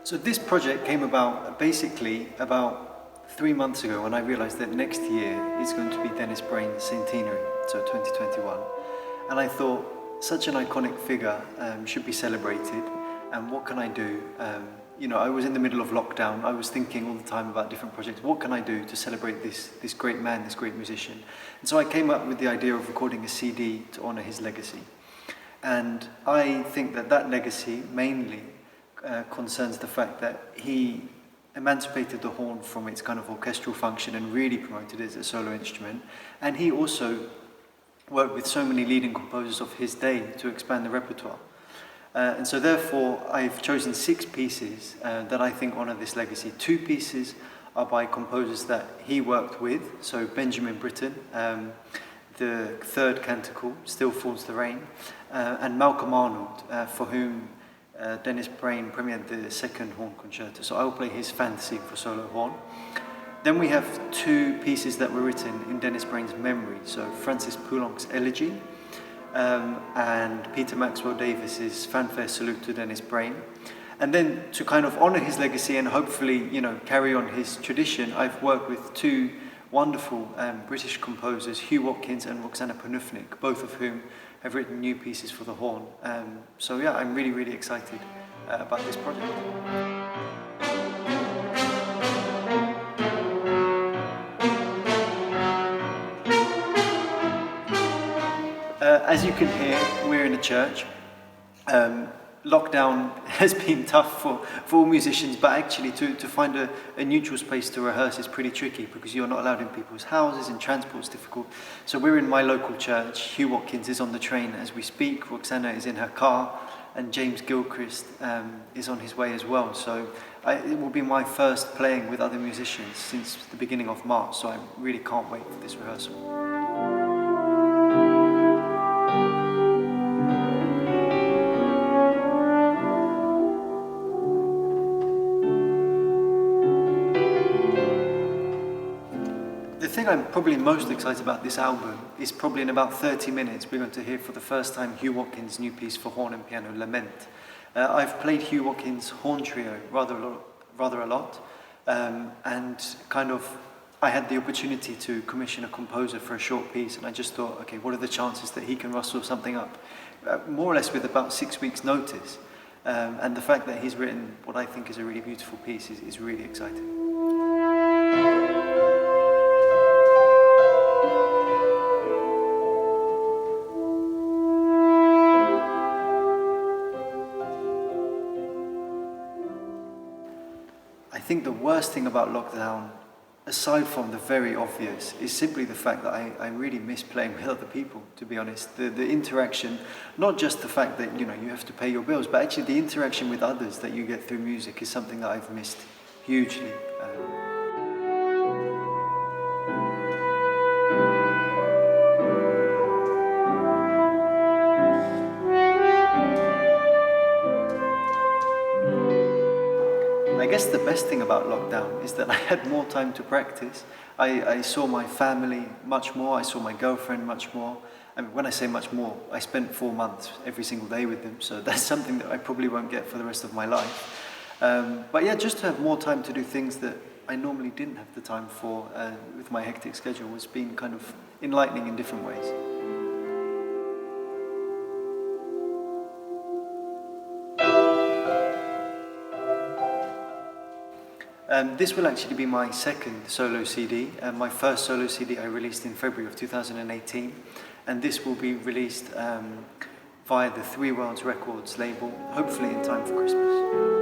So this project came about basically about 3 months ago when I realized that next year is going to be Dennis Brain's centenary, so 2021. And I thought such an iconic figure should be celebrated, and what can I do? I was in the middle of lockdown. I was thinking all the time about different projects. What can I do to celebrate this great man, this great musician? And so I came up with the idea of recording a CD to honor his legacy. And I think that legacy mainly concerns the fact that he emancipated the horn from its kind of orchestral function and really promoted it as a solo instrument. And he also worked with so many leading composers of his day to expand the repertoire. And so therefore I've chosen 6 pieces that I think honor this legacy. 2 pieces are by composers that he worked with, so Benjamin Britten, the third canticle, Still Falls the Rain, and Malcolm Arnold, for whom Dennis Brain premiered the second horn concerto. So I will play his Fantasy for solo horn. Then we have 2 pieces that were written in Dennis Brain's memory. So Francis Poulenc's Elegy and Peter Maxwell Davis's Fanfare Salute to Dennis Brain. And then to kind of honor his legacy and hopefully, carry on his tradition, I've worked with 2 wonderful British composers, Huw Watkins and Roxanna Panufnik, both of whom have written new pieces for the horn. So yeah, I'm really, really excited about this project. As you can hear, we're in a church. Lockdown has been tough for all musicians, but actually to find a neutral space to rehearse is pretty tricky because you're not allowed in people's houses and transport's difficult. So we're in my local church. Huw Watkins is on the train as we speak. Roxanna is in her car, and James Gilchrist is on his way as well. So it will be my first playing with other musicians since the beginning of March, so I really can't wait for this rehearsal. The thing I'm probably most excited about this album is probably in about 30 minutes we're going to hear for the first time Huw Watkins' new piece for horn and piano, Lament. I've played Huw Watkins' horn trio rather a lot, and kind of I had the opportunity to commission a composer for a short piece, and I just thought, okay, what are the chances that he can rustle something up? More or less with about 6 weeks' notice. And the fact that he's written what I think is a really beautiful piece is really exciting. I think the worst thing about lockdown, aside from the very obvious, is simply the fact that I really miss playing with other people, to be honest. The interaction, not just the fact that you have to pay your bills, but actually the interaction with others that you get through music is something that I've missed hugely. I guess the best thing about lockdown is that I had more time to practice. I saw my family much more, I saw my girlfriend much more. I mean, when I say much more, I spent 4 months every single day with them, so that's something that I probably won't get for the rest of my life. But yeah, just to have more time to do things that I normally didn't have the time for with my hectic schedule has been kind of enlightening in different ways. This will actually be my second solo CD. My first solo CD I released in February of 2018, and this will be released via the Three Worlds Records label, hopefully in time for Christmas.